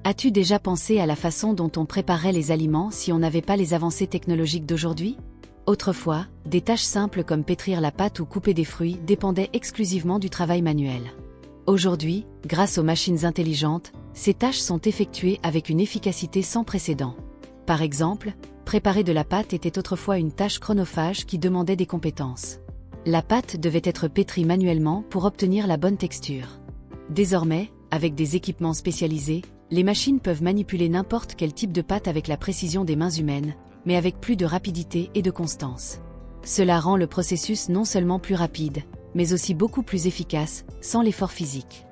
As-tu déjà pensé à la façon dont on préparait les aliments si on n'avait pas les avancées technologiques d'aujourd'hui? Autrefois, des tâches simples comme pétrir la pâte ou couper des fruits dépendaient exclusivement du travail manuel. Aujourd'hui, grâce aux machines intelligentes, ces tâches sont effectuées avec une efficacité sans précédent. Par exemple, préparer de la pâte était autrefois une tâche chronophage qui demandait des compétences. La pâte devait être pétrie manuellement pour obtenir la bonne texture. Désormais, avec des équipements spécialisés, les machines peuvent manipuler n'importe quel type de pâte avec la précision des mains humaines, mais avec plus de rapidité et de constance. Cela rend le processus non seulement plus rapide, mais aussi beaucoup plus efficace, sans l'effort physique.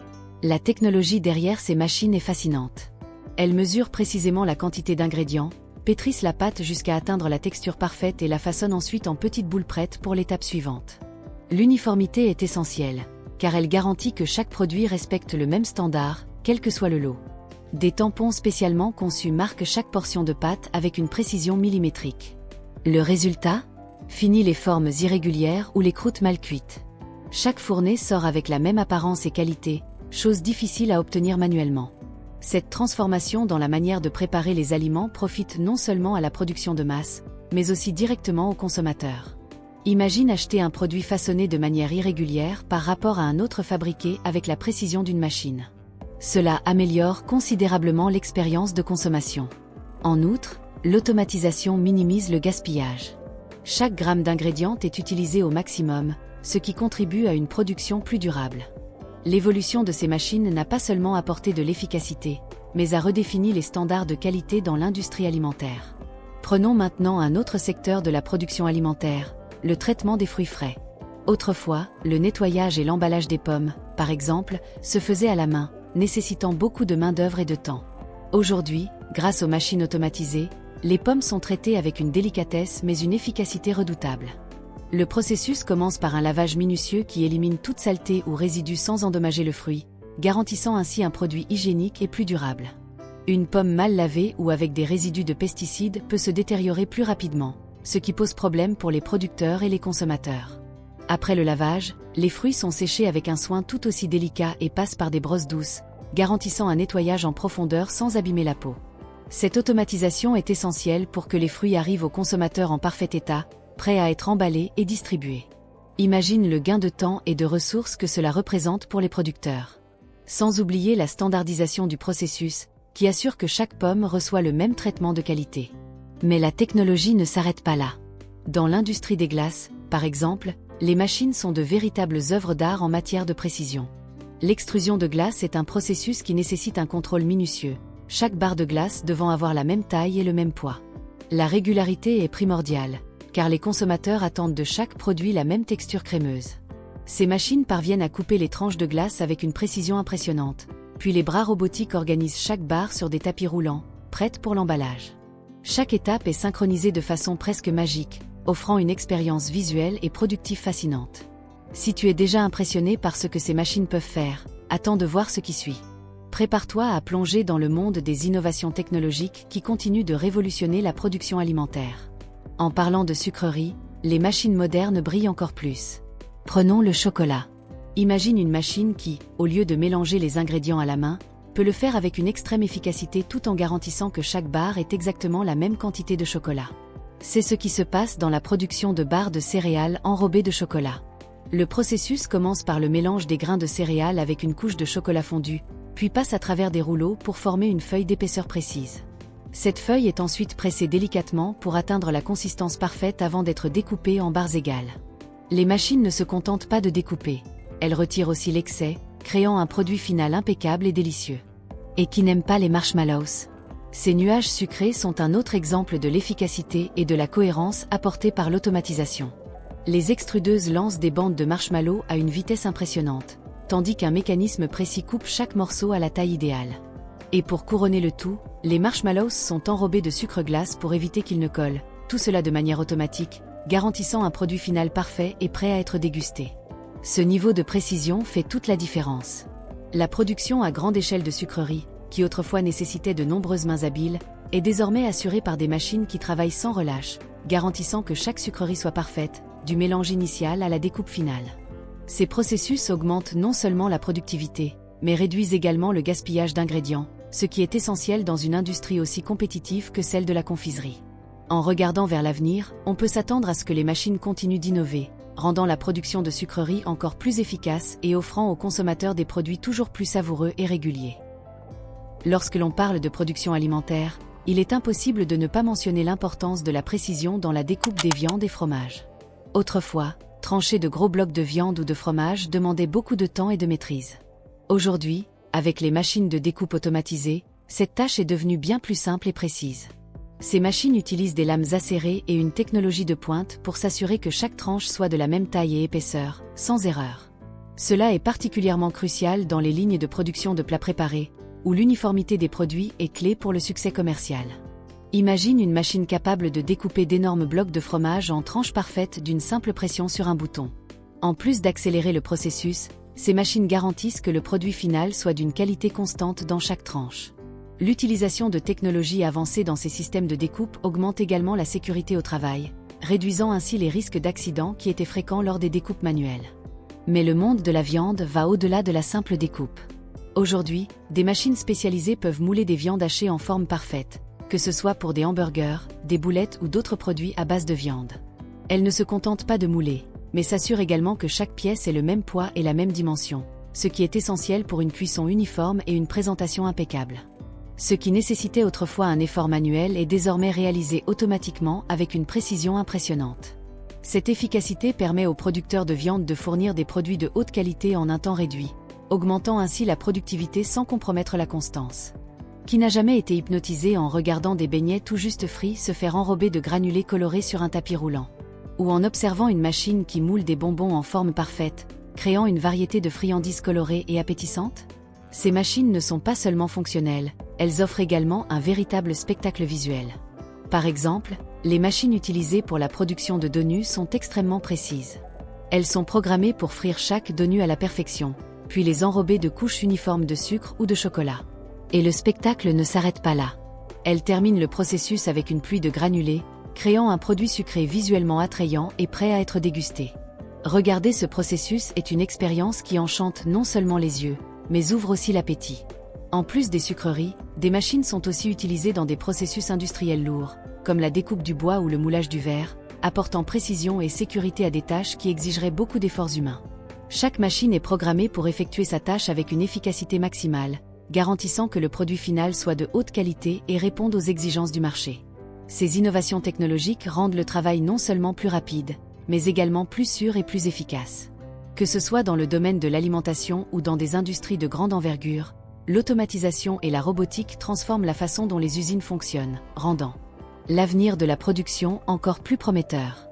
La technologie derrière ces machines est fascinante. Elles mesurent précisément la quantité d'ingrédients, pétrissent la pâte jusqu'à atteindre la texture parfaite et la façonnent ensuite en petites boules prêtes pour l'étape suivante. L'uniformité est essentielle, car elle garantit que chaque produit respecte le même standard, quel que soit le lot. Des tampons spécialement conçus marquent chaque portion de pâte avec une précision millimétrique. Le résultat? Fini les formes irrégulières ou les croûtes mal cuites. Chaque fournée sort avec la même apparence et qualité, chose difficile à obtenir manuellement. Cette transformation dans la manière de préparer les aliments profite non seulement à la production de masse, mais aussi directement aux consommateurs. Imagine acheter un produit façonné de manière irrégulière par rapport à un autre fabriqué avec la précision d'une machine. Cela améliore considérablement l'expérience de consommation. En outre, l'automatisation minimise le gaspillage. Chaque gramme d'ingrédients est utilisé au maximum, ce qui contribue à une production plus durable. L'évolution de ces machines n'a pas seulement apporté de l'efficacité, mais a redéfini les standards de qualité dans l'industrie alimentaire. Prenons maintenant un autre secteur de la production alimentaire, le traitement des fruits frais. Autrefois, le nettoyage et l'emballage des pommes, par exemple, se faisaient à la main, nécessitant beaucoup de main-d'œuvre et de temps. Aujourd'hui, grâce aux machines automatisées, les pommes sont traitées avec une délicatesse mais une efficacité redoutable. Le processus commence par un lavage minutieux qui élimine toute saleté ou résidus sans endommager le fruit, garantissant ainsi un produit hygiénique et plus durable. Une pomme mal lavée ou avec des résidus de pesticides peut se détériorer plus rapidement, ce qui pose problème pour les producteurs et les consommateurs. Après le lavage, les fruits sont séchés avec un soin tout aussi délicat et passent par des brosses douces, garantissant un nettoyage en profondeur sans abîmer la peau. Cette automatisation est essentielle pour que les fruits arrivent aux consommateurs en parfait état, prêts à être emballés et distribués. Imagine le gain de temps et de ressources que cela représente pour les producteurs. Sans oublier la standardisation du processus, qui assure que chaque pomme reçoit le même traitement de qualité. Mais la technologie ne s'arrête pas là. Dans l'industrie des glaces, par exemple, les machines sont de véritables œuvres d'art en matière de précision. L'extrusion de glace est un processus qui nécessite un contrôle minutieux, chaque barre de glace devant avoir la même taille et le même poids. La régularité est primordiale, car les consommateurs attendent de chaque produit la même texture crémeuse. Ces machines parviennent à couper les tranches de glace avec une précision impressionnante, puis les bras robotiques organisent chaque barre sur des tapis roulants, prêtes pour l'emballage. Chaque étape est synchronisée de façon presque magique, offrant une expérience visuelle et productive fascinante. Si tu es déjà impressionné par ce que ces machines peuvent faire, attends de voir ce qui suit. Prépare-toi à plonger dans le monde des innovations technologiques qui continuent de révolutionner la production alimentaire. En parlant de sucrerie, les machines modernes brillent encore plus. Prenons le chocolat. Imagine une machine qui, au lieu de mélanger les ingrédients à la main, peut le faire avec une extrême efficacité tout en garantissant que chaque barre ait exactement la même quantité de chocolat. C'est ce qui se passe dans la production de barres de céréales enrobées de chocolat. Le processus commence par le mélange des grains de céréales avec une couche de chocolat fondu, puis passe à travers des rouleaux pour former une feuille d'épaisseur précise. Cette feuille est ensuite pressée délicatement pour atteindre la consistance parfaite avant d'être découpée en barres égales. Les machines ne se contentent pas de découper, elles retirent aussi l'excès, créant un produit final impeccable et délicieux. Et qui n'aime pas les marshmallows? Ces nuages sucrés sont un autre exemple de l'efficacité et de la cohérence apportée par l'automatisation. Les extrudeuses lancent des bandes de marshmallows à une vitesse impressionnante, tandis qu'un mécanisme précis coupe chaque morceau à la taille idéale. Et pour couronner le tout, les marshmallows sont enrobés de sucre glace pour éviter qu'ils ne collent, tout cela de manière automatique, garantissant un produit final parfait et prêt à être dégusté. Ce niveau de précision fait toute la différence. La production à grande échelle de sucreries, qui autrefois nécessitait de nombreuses mains habiles, est désormais assurée par des machines qui travaillent sans relâche, garantissant que chaque sucrerie soit parfaite, du mélange initial à la découpe finale. Ces processus augmentent non seulement la productivité, mais réduisent également le gaspillage d'ingrédients, ce qui est essentiel dans une industrie aussi compétitive que celle de la confiserie. En regardant vers l'avenir, on peut s'attendre à ce que les machines continuent d'innover, rendant la production de sucreries encore plus efficace et offrant aux consommateurs des produits toujours plus savoureux et réguliers. Lorsque l'on parle de production alimentaire, il est impossible de ne pas mentionner l'importance de la précision dans la découpe des viandes et fromages. Autrefois, trancher de gros blocs de viande ou de fromage demandait beaucoup de temps et de maîtrise. Aujourd'hui, avec les machines de découpe automatisées, cette tâche est devenue bien plus simple et précise. Ces machines utilisent des lames acérées et une technologie de pointe pour s'assurer que chaque tranche soit de la même taille et épaisseur, sans erreur. Cela est particulièrement crucial dans les lignes de production de plats préparés, où l'uniformité des produits est clé pour le succès commercial. Imagine une machine capable de découper d'énormes blocs de fromage en tranches parfaites d'une simple pression sur un bouton. En plus d'accélérer le processus, ces machines garantissent que le produit final soit d'une qualité constante dans chaque tranche. L'utilisation de technologies avancées dans ces systèmes de découpe augmente également la sécurité au travail, réduisant ainsi les risques d'accidents qui étaient fréquents lors des découpes manuelles. Mais le monde de la viande va au-delà de la simple découpe. Aujourd'hui, des machines spécialisées peuvent mouler des viandes hachées en forme parfaite, que ce soit pour des hamburgers, des boulettes ou d'autres produits à base de viande. Elles ne se contentent pas de mouler, mais s'assurent également que chaque pièce ait le même poids et la même dimension, ce qui est essentiel pour une cuisson uniforme et une présentation impeccable. Ce qui nécessitait autrefois un effort manuel est désormais réalisé automatiquement avec une précision impressionnante. Cette efficacité permet aux producteurs de viande de fournir des produits de haute qualité en un temps réduit, augmentant ainsi la productivité sans compromettre la constance. Qui n'a jamais été hypnotisé en regardant des beignets tout juste frits se faire enrober de granulés colorés sur un tapis roulant? Ou en observant une machine qui moule des bonbons en forme parfaite, créant une variété de friandises colorées et appétissantes? Ces machines ne sont pas seulement fonctionnelles, elles offrent également un véritable spectacle visuel. Par exemple, les machines utilisées pour la production de donuts sont extrêmement précises. Elles sont programmées pour frire chaque donut à la perfection, puis les enrober de couches uniformes de sucre ou de chocolat. Et le spectacle ne s'arrête pas là. Elles terminent le processus avec une pluie de granulés, créant un produit sucré visuellement attrayant et prêt à être dégusté. Regarder ce processus est une expérience qui enchante non seulement les yeux, mais ouvre aussi l'appétit. En plus des sucreries, des machines sont aussi utilisées dans des processus industriels lourds, comme la découpe du bois ou le moulage du verre, apportant précision et sécurité à des tâches qui exigeraient beaucoup d'efforts humains. Chaque machine est programmée pour effectuer sa tâche avec une efficacité maximale, garantissant que le produit final soit de haute qualité et réponde aux exigences du marché. Ces innovations technologiques rendent le travail non seulement plus rapide, mais également plus sûr et plus efficace. Que ce soit dans le domaine de l'alimentation ou dans des industries de grande envergure, l'automatisation et la robotique transforment la façon dont les usines fonctionnent, rendant l'avenir de la production encore plus prometteur.